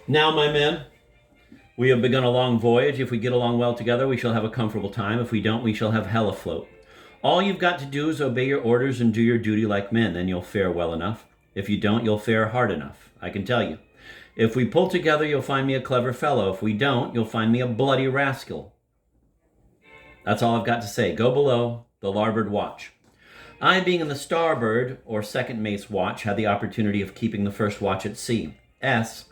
Now, my men, we have begun a long voyage. If we get along well together, we shall have a comfortable time. If we don't, we shall have hell afloat. All you've got to do is obey your orders and do your duty like men, then you'll fare well enough. If you don't, you'll fare hard enough, I can tell you. If we pull together, you'll find me a clever fellow. If we don't, you'll find me a bloody rascal. That's all I've got to say. Go below, the larboard watch. I, being in the starboard, or second mate's watch, had the opportunity of keeping the first watch at sea. S,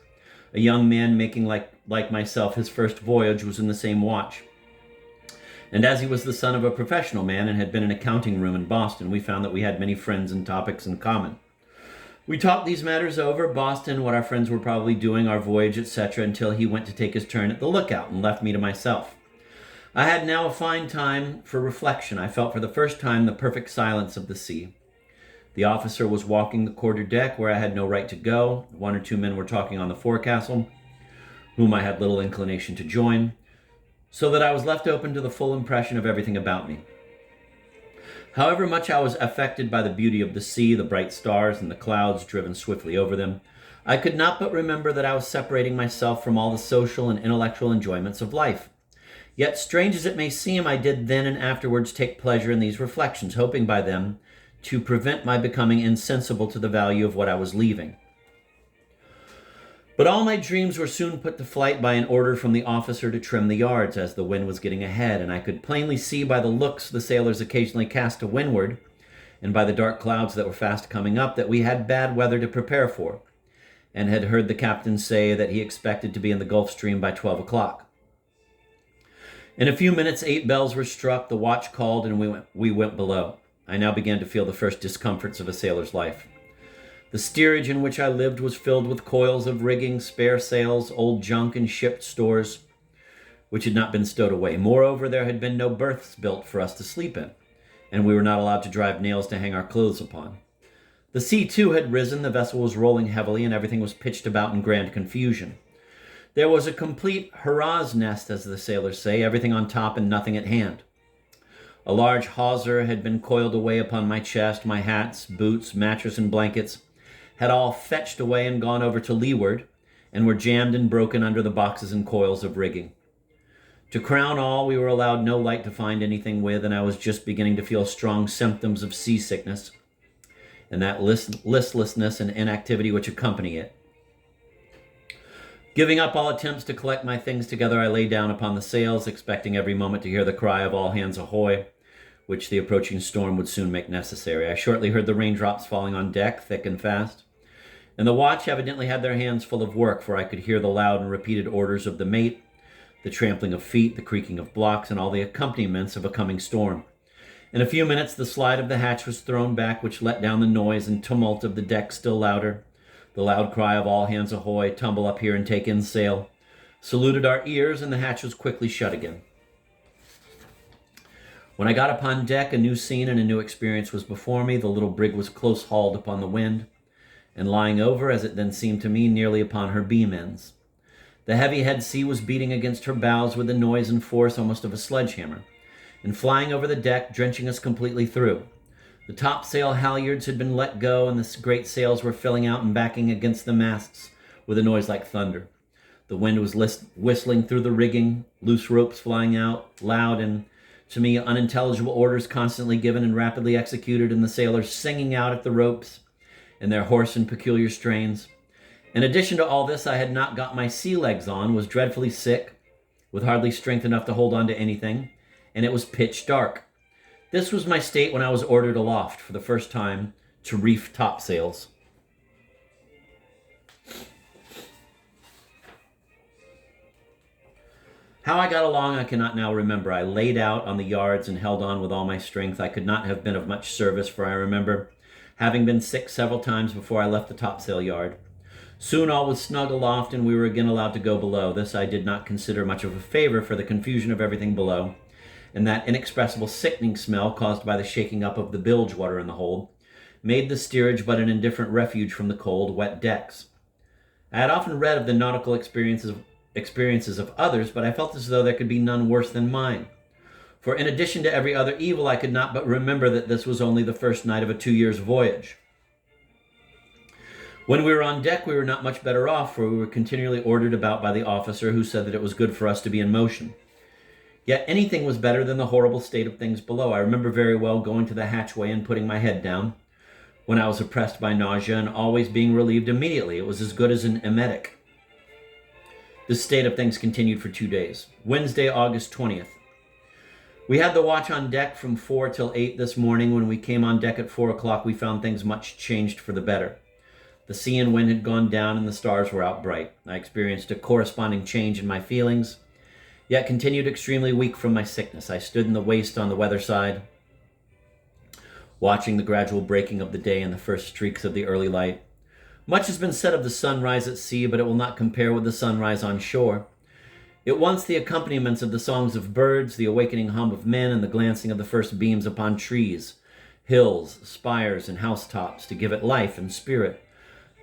a young man making like myself his first voyage, was in the same watch. And as he was the son of a professional man and had been in an accounting room in Boston, we found that we had many friends and topics in common. We talked these matters over, Boston, what our friends were probably doing, our voyage, etc., until he went to take his turn at the lookout and left me to myself. I had now a fine time for reflection. I felt for the first time the perfect silence of the sea. The officer was walking the quarter deck where I had no right to go. One or two men were talking on the forecastle, whom I had little inclination to join, so that I was left open to the full impression of everything about me. However much I was affected by the beauty of the sea, the bright stars, and the clouds driven swiftly over them, I could not but remember that I was separating myself from all the social and intellectual enjoyments of life. Yet, strange as it may seem, I did then and afterwards take pleasure in these reflections, hoping by them to prevent my becoming insensible to the value of what I was leaving. But all my dreams were soon put to flight by an order from the officer to trim the yards, as the wind was getting ahead, and I could plainly see by the looks the sailors occasionally cast to windward, and by the dark clouds that were fast coming up, that we had bad weather to prepare for, and had heard the captain say that he expected to be in the Gulf Stream by 12 o'clock. In a few minutes, 8 bells were struck, the watch called, and we went below. I now began to feel the first discomforts of a sailor's life. The steerage in which I lived was filled with coils of rigging, spare sails, old junk, and shipped stores, which had not been stowed away. Moreover, there had been no berths built for us to sleep in, and we were not allowed to drive nails to hang our clothes upon. The sea, too, had risen, the vessel was rolling heavily, and everything was pitched about in grand confusion. There was a complete hurrah's nest, as the sailors say, everything on top and nothing at hand. A large hawser had been coiled away upon my chest, my hats, boots, mattress, and blankets had all fetched away and gone over to leeward, and were jammed and broken under the boxes and coils of rigging. To crown all, we were allowed no light to find anything with, and I was just beginning to feel strong symptoms of seasickness, and that listlessness and inactivity which accompany it. Giving up all attempts to collect my things together, I lay down upon the sails, expecting every moment to hear the cry of all hands ahoy, which the approaching storm would soon make necessary. I shortly heard the raindrops falling on deck, thick and fast, and the watch evidently had their hands full of work, for I could hear the loud and repeated orders of the mate, the trampling of feet, the creaking of blocks, and all the accompaniments of a coming storm. In a few minutes, the slide of the hatch was thrown back, which let down the noise and tumult of the deck still louder. The loud cry of all hands ahoy, tumble up here and take in sail, saluted our ears, and the hatch was quickly shut again. When I got upon deck, a new scene and a new experience was before me. The little brig was close hauled upon the wind, and lying over, as it then seemed to me, nearly upon her beam ends. The heavy head sea was beating against her bows with the noise and force almost of a sledgehammer, and flying over the deck, drenching us completely through. The topsail halyards had been let go, and the great sails were filling out and backing against the masts with a noise like thunder. The wind was whistling through the rigging, loose ropes flying out, loud and, to me, unintelligible orders constantly given and rapidly executed, and the sailors singing out at the ropes in their hoarse and peculiar strains. In addition to all this, I had not got my sea legs on, was dreadfully sick, with hardly strength enough to hold on to anything, and it was pitch dark. This was my state when I was ordered aloft for the first time to reef topsails. How I got along I cannot now remember. I laid out on the yards and held on with all my strength. I could not have been of much service, for I remember having been sick several times before I left the topsail yard. Soon all was snug aloft, and we were again allowed to go below. This I did not consider much of a favor, for the confusion of everything below, and that inexpressible sickening smell caused by the shaking up of the bilge water in the hold, made the steerage but an indifferent refuge from the cold, wet decks. I had often read of the nautical experiences of others, but I felt as though there could be none worse than mine. For in addition to every other evil, I could not but remember that this was only the first night of a 2 years' voyage. When we were on deck, we were not much better off, for we were continually ordered about by the officer, who said that it was good for us to be in motion. Yet anything was better than the horrible state of things below. I remember very well going to the hatchway and putting my head down when I was oppressed by nausea, and always being relieved immediately. It was as good as an emetic. This state of things continued for 2 days. Wednesday, August 20th. We had the watch on deck from 4 till 8 this morning. When we came on deck at 4 o'clock, we found things much changed for the better. The sea and wind had gone down and the stars were out bright. I experienced a corresponding change in my feelings, yet continued extremely weak from my sickness. I stood in the waist on the weather side, watching the gradual breaking of the day and the first streaks of the early light. Much has been said of the sunrise at sea, but it will not compare with the sunrise on shore. It wants the accompaniments of the songs of birds, the awakening hum of men, and the glancing of the first beams upon trees, hills, spires, and housetops to give it life and spirit.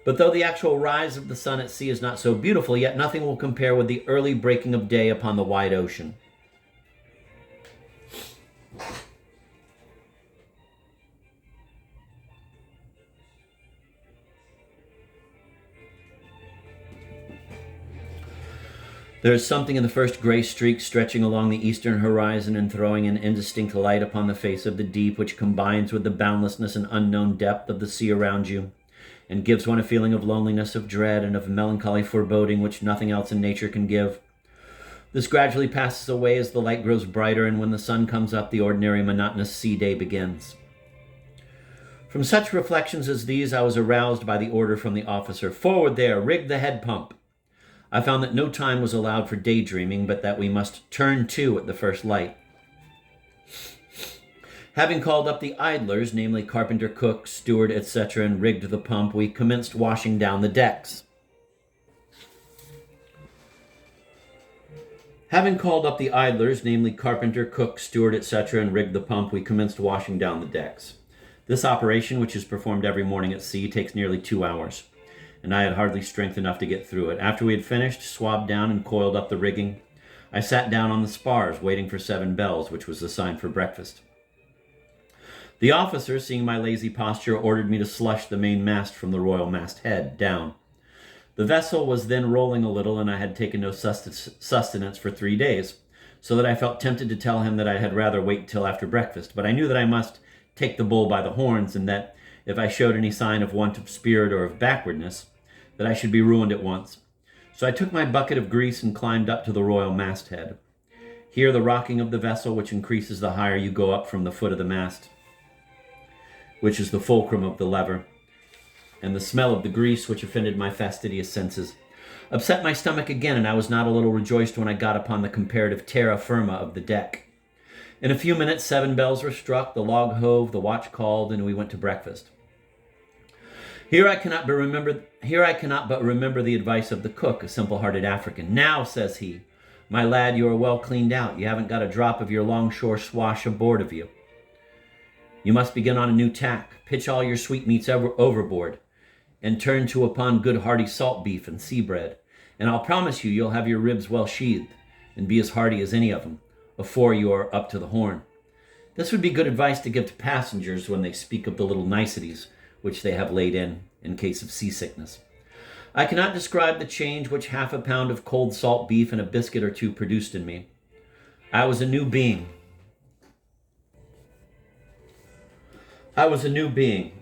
But though the actual rise of the sun at sea is not so beautiful, yet nothing will compare with the early breaking of day upon the wide ocean. There is something in the first gray streak stretching along the eastern horizon and throwing an indistinct light upon the face of the deep, which combines with the boundlessness and unknown depth of the sea around you, and gives one a feeling of loneliness, of dread, and of melancholy foreboding which nothing else in nature can give. This gradually passes away as the light grows brighter, and when the sun comes up, the ordinary monotonous sea day begins. From such reflections as these, I was aroused by the order from the officer, "Forward there, rig the head pump." I found that no time was allowed for daydreaming, but that we must turn to at the first light. Having called up the idlers, namely carpenter, cook, steward, etc., and rigged the pump, we commenced washing down the decks. Having called up the idlers, namely carpenter, cook, steward, etc., and rigged the pump, we commenced washing down the decks. This operation, which is performed every morning at sea, takes nearly 2 hours, and I had hardly strength enough to get through it. After we had finished, swabbed down, and coiled up the rigging, I sat down on the spars, waiting for 7 bells, which was the sign for breakfast. The officer, seeing my lazy posture, ordered me to slush the main mast from the royal mast head down. The vessel was then rolling a little, and I had taken no sustenance for 3 days, so that I felt tempted to tell him that I had rather wait till after breakfast, but I knew that I must take the bull by the horns, and that if I showed any sign of want of spirit or of backwardness, that I should be ruined at once. So I took my bucket of grease and climbed up to the royal masthead. Here the rocking of the vessel, which increases the higher you go up from the foot of the mast, which is the fulcrum of the lever, and the smell of the grease, which offended my fastidious senses, upset my stomach again, and I was not a little rejoiced when I got upon the comparative terra firma of the deck. In a few minutes 7 bells were struck, the log hove, the watch called, and we went to breakfast. Here I cannot but remember the advice of the cook, a simple-hearted African. "Now," says he, "my lad, you are well cleaned out. You haven't got a drop of your longshore swash aboard of you. You must begin on a new tack. Pitch all your sweetmeats overboard, and turn to upon good hearty salt beef and sea bread. And I'll promise you, you'll have your ribs well sheathed, and be as hearty as any of them, afore you are up to the horn." This would be good advice to give to passengers when they speak of the little niceties which they have laid in case of seasickness. I cannot describe the change which half a pound of cold salt beef and a biscuit or 2 produced in me. I was a new being.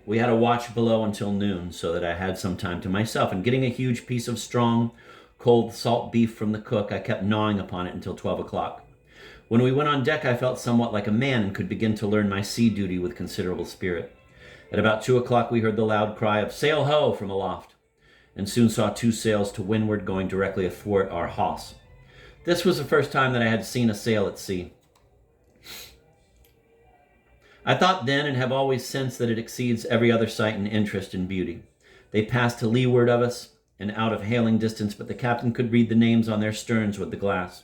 We had a watch below until noon, so that I had some time to myself, and getting a huge piece of strong, cold salt beef from the cook, I kept gnawing upon it until 12 o'clock. When we went on deck, I felt somewhat like a man, and could begin to learn my sea duty with considerable spirit. At about 2 o'clock, we heard the loud cry of "Sail ho!" from aloft, and soon saw 2 sails to windward going directly athwart our hawse. This was the first time that I had seen a sail at sea. I thought then, and have always since, that it exceeds every other sight in interest and beauty. They passed to leeward of us, and out of hailing distance, but the captain could read the names on their sterns with the glass.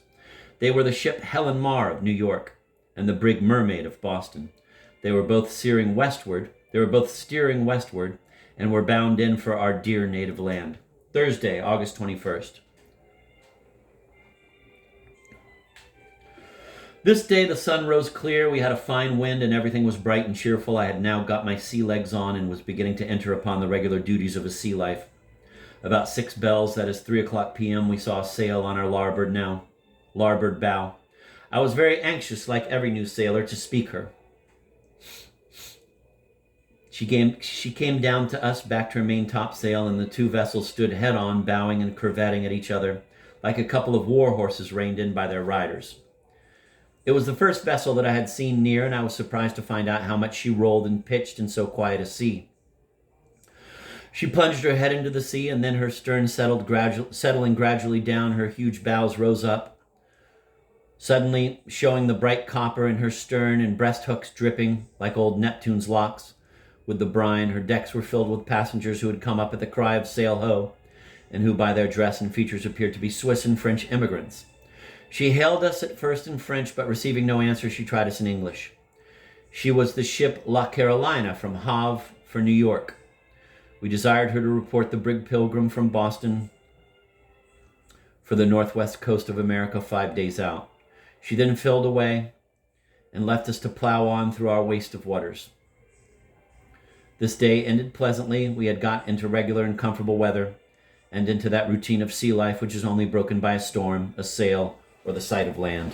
They were the ship Helen Mar of New York, and the brig Mermaid of Boston. They were both steering westward, and were bound in for our dear native land. Thursday, August 21st. This day the sun rose clear, we had a fine wind, and everything was bright and cheerful. I had now got my sea legs on and was beginning to enter upon the regular duties of a sea life. About 6 bells, that is 3:00 p.m., we saw a sail on our larboard bow. I was very anxious, like every new sailor, to speak her. She came down to us, backed her main topsail, and the two vessels stood head-on, bowing and curvetting at each other, like a couple of war horses reined in by their riders. It was the first vessel that I had seen near, and I was surprised to find out how much she rolled and pitched in so quiet a sea. She plunged her head into the sea, and then her stern settling gradually down, her huge bows rose up, suddenly showing the bright copper in her stern and breast hooks dripping like old Neptune's locks with the brine. Her decks were filled with passengers who had come up at the cry of sail ho, and who by their dress and features appeared to be Swiss and French immigrants. She hailed us at first in French, but receiving no answer, she tried us in English. She was the ship La Carolina from Havre for New York. We desired her to report the brig Pilgrim from Boston for the northwest coast of America 5 days out. She then filled away and left us to plow on through our waste of waters. This day ended pleasantly. We had got into regular and comfortable weather, and into that routine of sea life which is only broken by a storm, a sail, or the sight of land.